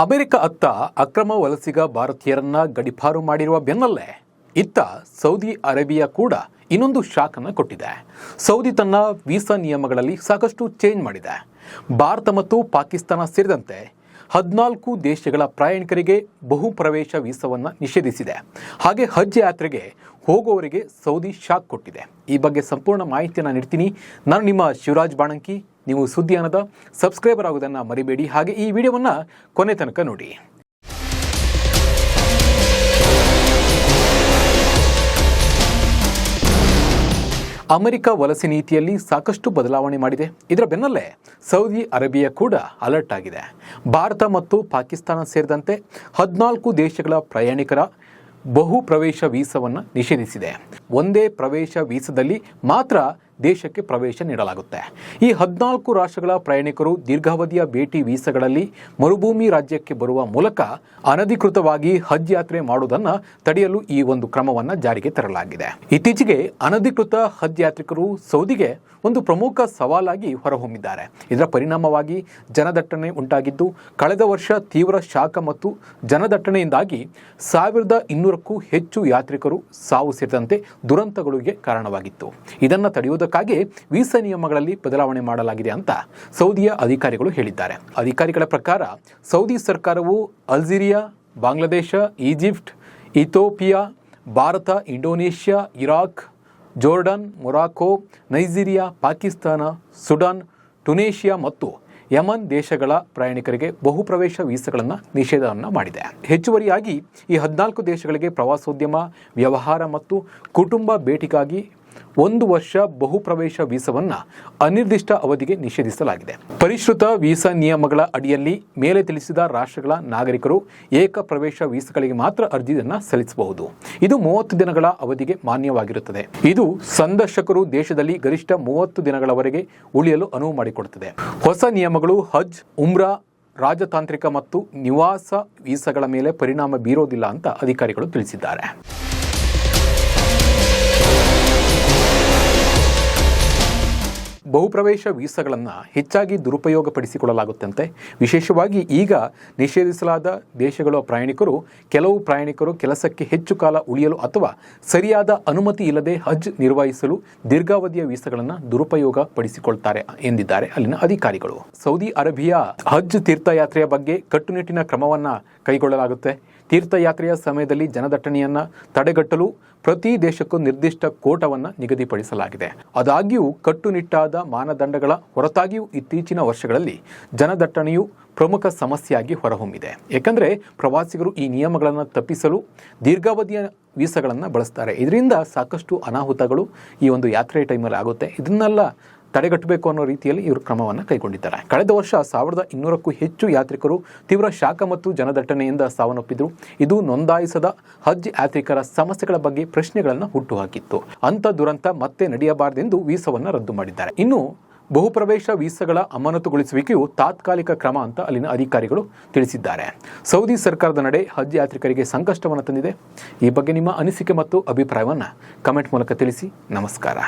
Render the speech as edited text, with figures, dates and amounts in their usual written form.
America ಅತ್ತ ಅಕ್ರಮ ವಲಸಿಗ ಭಾರತೀಯರನ್ನ ಗಡಿಪಾರು ಮಾಡಿರುವ ಬೆನ್ನಲ್ಲೇ ಇತ್ತ ಸೌದಿ ಅರೇಬಿಯಾ ಕೂಡ ಇನ್ನೊಂದು ಶಾಕ್ ಅನ್ನು ಕೊಟ್ಟಿದೆ. ಸೌದಿ ತನ್ನ ವೀಸಾ ನಿಯಮಗಳಲ್ಲಿ ಸಾಕಷ್ಟು ಚೇಂಜ್ ಮಾಡಿದೆ. ಭಾರತ ಮತ್ತು ಪಾಕಿಸ್ತಾನ ಸೇರಿದಂತೆ 14 ದೇಶಗಳ ಪ್ರಯಾಣಿಕರಿಗೆ ಬಹು ಪ್ರವೇಶ ವೀಸಾವನ್ನು ನಿಷೇಧಿಸಿದೆ. ಹಾಗೆ ಹಜ್ ಯಾತ್ರೆಗೆ ಹೋಗುವವರಿಗೆ ಸೌದಿ ಶಾಕ್ ಕೊಟ್ಟಿದೆ. ಈ ಬಗ್ಗೆ ಸಂಪೂರ್ಣ ಮಾಹಿತಿಯನ್ನು ನೀಡ್ತೀನಿ. ನಾನು ನಿಮ್ಮ ಶಿವರಾಜ್ ಬಾಣಂಕಿ. ನೀವು ಸುದ್ದಿಯಾನದ ಸಬ್ಸ್ಕ್ರೈಬರ್ ಆಗೋದನ್ನು ಮರಿಬೇಡಿ. ಹಾಗೆ ಈ ವಿಡಿಯೋವನ್ನು ಕೊನೆ ತನಕ ನೋಡಿ. ಅಮೆರಿಕ ವಲಸೆ ನೀತಿಯಲ್ಲಿ ಸಾಕಷ್ಟು ಬದಲಾವಣೆ ಮಾಡಿದೆ. ಇದರ ಬೆನ್ನಲ್ಲೇ ಸೌದಿ ಅರೇಬಿಯಾ ಕೂಡ ಅಲರ್ಟ್ ಆಗಿದೆ. ಭಾರತ ಮತ್ತು ಪಾಕಿಸ್ತಾನ ಸೇರಿದಂತೆ 14 ದೇಶಗಳ ಪ್ರಯಾಣಿಕರ ಬಹು ಪ್ರವೇಶ ವೀಸಾವನ್ನು ನಿಷೇಧಿಸಿದೆ. ಒಂದೇ ಪ್ರವೇಶ ವೀಸಾದಲ್ಲಿ ಮಾತ್ರ ದೇಶಕ್ಕೆ ಪ್ರವೇಶ ನೀಡಲಾಗುತ್ತೆ. ಈ 14 ರಾಷ್ಟ್ರಗಳ ಪ್ರಯಾಣಿಕರು ದೀರ್ಘಾವಧಿಯ ಭೇಟಿ ವೀಸಾಗಳಲ್ಲಿ ಮರುಭೂಮಿ ರಾಜ್ಯಕ್ಕೆ ಬರುವ ಮೂಲಕ ಅನಧಿಕೃತವಾಗಿ ಹಜ್ ಯಾತ್ರೆ ಮಾಡುವುದನ್ನು ತಡೆಯಲು ಈ ಒಂದು ಕ್ರಮವನ್ನು ಜಾರಿಗೆ ತರಲಾಗಿದೆ. ಇತ್ತೀಚೆಗೆ ಅನಧಿಕೃತ ಹಜ್ ಯಾತ್ರಿಕರು ಸೌದಿಗೆ ಒಂದು ಪ್ರಮುಖ ಸವಾಲಾಗಿ ಹೊರಹೊಮ್ಮಿದ್ದಾರೆ. ಇದರ ಪರಿಣಾಮವಾಗಿ ಜನದಟ್ಟಣೆ ಉಂಟಾಗಿದ್ದು, ಕಳೆದ ವರ್ಷ ತೀವ್ರ ಶಾಖ ಮತ್ತು ಜನದಟ್ಟಣೆಯಿಂದಾಗಿ 1200ಕ್ಕೂ ಹೆಚ್ಚು ಯಾತ್ರಿಕರು ಸಾವು ಸೇರಿದಂತೆ ದುರಂತಗಳಿಗೆ ಕಾರಣವಾಗಿತ್ತು. ಇದನ್ನು ತಡೆಯುವುದಕ್ಕಾಗಿ ವೀಸಾ ನಿಯಮಗಳಲ್ಲಿ ಬದಲಾವಣೆ ಮಾಡಲಾಗಿದೆ ಅಂತ ಸೌದಿಯ ಅಧಿಕಾರಿಗಳು ಹೇಳಿದ್ದಾರೆ. ಅಧಿಕಾರಿಗಳ ಪ್ರಕಾರ ಸೌದಿ ಸರ್ಕಾರವು Algeria, Bangladesh, Egypt, Ethiopia, Bharat, Indonesia, Iraq, Jordan, Morocco, Nigeria, Pakistan, Sudan, Tunisia ಮತ್ತು ಯಮನ್ ದೇಶಗಳ ಪ್ರಯಾಣಿಕರಿಗೆ ಬಹುಪ್ರವೇಶ ವೀಸಾಗಳನ್ನು ನಿಷೇಧವನ್ನು ಮಾಡಿದೆ. ಹೆಚ್ಚುವರಿಯಾಗಿ ಈ 14 ದೇಶಗಳಿಗೆ ಪ್ರವಾಸೋದ್ಯಮ, ವ್ಯವಹಾರ ಮತ್ತು ಕುಟುಂಬ ಭೇಟಿಗಾಗಿ 1 ವರ್ಷ ಬಹುಪ್ರವೇಶ ವೀಸಾವನ್ನು ಅನಿರ್ದಿಷ್ಟ ಅವಧಿಗೆ ನಿಷೇಧಿಸಲಾಗಿದೆ. ಪರಿಷ್ಕೃತ ವೀಸಾ ನಿಯಮಗಳ ಅಡಿಯಲ್ಲಿ ಮೇಲೆ ತಿಳಿಸಿದ ರಾಷ್ಟ್ರಗಳ ನಾಗರಿಕರು ಏಕ ಪ್ರವೇಶ ವೀಸಾಗಳಿಗೆ ಮಾತ್ರ ಅರ್ಜಿಯನ್ನು ಸಲ್ಲಿಸಬಹುದು. ಇದು 30 ದಿನಗಳ ಅವಧಿಗೆ ಮಾನ್ಯವಾಗಿರುತ್ತದೆ. ಇದು ಸಂದರ್ಶಕರು ದೇಶದಲ್ಲಿ ಗರಿಷ್ಠ 30 ದಿನಗಳವರೆಗೆ ಉಳಿಯಲು ಅನುವು ಮಾಡಿಕೊಡುತ್ತದೆ. ಹೊಸ ನಿಯಮಗಳು ಹಜ್, ಉಮ್ರಾ, ರಾಜತಾಂತ್ರಿಕ ಮತ್ತು ನಿವಾಸ ವೀಸಾಗಳ ಮೇಲೆ ಪರಿಣಾಮ ಬೀರೋದಿಲ್ಲ ಅಂತ ಅಧಿಕಾರಿಗಳು ತಿಳಿಸಿದ್ದಾರೆ. ಬಹುಪ್ರವೇಶ ವೀಸಾಗಳನ್ನು ಹೆಚ್ಚಾಗಿ ದುರುಪಯೋಗಪಡಿಸಿಕೊಳ್ಳಲಾಗುತ್ತಂತೆ. ವಿಶೇಷವಾಗಿ ಈಗ ನಿಷೇಧಿಸಲಾದ ದೇಶಗಳ ಪ್ರಯಾಣಿಕರು ಕೆಲಸಕ್ಕೆ ಹೆಚ್ಚು ಕಾಲ ಉಳಿಯಲು ಅಥವಾ ಸರಿಯಾದ ಅನುಮತಿ ಇಲ್ಲದೆ ಹಜ್ ನಿರ್ವಹಿಸಲು ದೀರ್ಘಾವಧಿಯ ವೀಸಾಗಳನ್ನು ದುರುಪಯೋಗ ಪಡಿಸಿಕೊಳ್ತಾರೆ ಎಂದಿದ್ದಾರೆ ಅಲ್ಲಿನ ಅಧಿಕಾರಿಗಳು. ಸೌದಿ ಅರೇಬಿಯಾ ಹಜ್ ತೀರ್ಥಯಾತ್ರೆಯ ಬಗ್ಗೆ ಕಟ್ಟುನಿಟ್ಟಿನ ಕ್ರಮವನ್ನು ಕೈಗೊಳ್ಳಲಾಗುತ್ತೆ. ತೀರ್ಥಯಾತ್ರೆಯ ಸಮಯದಲ್ಲಿ ಜನದಟ್ಟಣೆಯನ್ನು ತಡೆಗಟ್ಟಲು ಪ್ರತಿ ದೇಶಕ್ಕೂ ನಿರ್ದಿಷ್ಟ ಕೋಟಾವನ್ನು ನಿಗದಿಪಡಿಸಲಾಗಿದೆ. ಆದಾಗ್ಯೂ ಕಟ್ಟುನಿಟ್ಟಾದ ಮಾನದಂಡಗಳ ಹೊರತಾಗಿಯೂ ಇತ್ತೀಚಿನ ವರ್ಷಗಳಲ್ಲಿ ಜನದಟ್ಟಣೆಯು ಪ್ರಮುಖ ಸಮಸ್ಯೆಯಾಗಿ ಹೊರಹೊಮ್ಮಿದೆ. ಏಕೆಂದರೆ ಪ್ರವಾಸಿಗರು ಈ ನಿಯಮಗಳನ್ನು ತಪ್ಪಿಸಲು ದೀರ್ಘಾವಧಿಯ ವೀಸಾಗಳನ್ನು ಬಳಸ್ತಾರೆ. ಇದರಿಂದ ಸಾಕಷ್ಟು ಅನಾಹುತಗಳು ಈ ಒಂದು ಯಾತ್ರೆ ಟೈಮಲ್ಲಿ ಆಗುತ್ತೆ. ಇದನ್ನೆಲ್ಲ ತಡೆಗಟ್ಟಬೇಕು ಅನ್ನೋ ರೀತಿಯಲ್ಲಿ ಇವರು ಕ್ರಮವನ್ನು ಕೈಗೊಂಡಿದ್ದಾರೆ. ಕಳೆದ ವರ್ಷ 1200ಕ್ಕೂ ಹೆಚ್ಚು ಯಾತ್ರಿಕರು ತೀವ್ರ ಶಾಖ ಮತ್ತು ಜನದಟ್ಟಣೆಯಿಂದ ಸಾವನ್ನಪ್ಪಿದ್ರು. ಇದು ನೋಂದಾಯಿಸದ ಹಜ್ ಯಾತ್ರಿಕರ ಸಮಸ್ಯೆಗಳ ಬಗ್ಗೆ ಪ್ರಶ್ನೆಗಳನ್ನು ಹುಟ್ಟುಹಾಕಿತ್ತು. ಅಂಥ ದುರಂತ ಮತ್ತೆ ನಡೆಯಬಾರದೆಂದು ವೀಸಾವನ್ನು ರದ್ದು ಮಾಡಿದ್ದಾರೆ. ಇನ್ನು ಬಹುಪ್ರವೇಶ ವೀಸಾಗಳ ಅಮಾನತುಗೊಳಿಸುವಿಕೆಯು ತಾತ್ಕಾಲಿಕ ಕ್ರಮ ಅಂತ ಅಲ್ಲಿನ ಅಧಿಕಾರಿಗಳು ತಿಳಿಸಿದ್ದಾರೆ. ಸೌದಿ ಸರ್ಕಾರದ ನಡೆ ಹಜ್ ಯಾತ್ರಿಕರಿಗೆ ಸಂಕಷ್ಟವನ್ನು ತಂದಿದೆ. ಈ ಬಗ್ಗೆ ನಿಮ್ಮ ಅನಿಸಿಕೆ ಮತ್ತು ಅಭಿಪ್ರಾಯವನ್ನು ಕಮೆಂಟ್ ಮೂಲಕ ತಿಳಿಸಿ. ನಮಸ್ಕಾರ.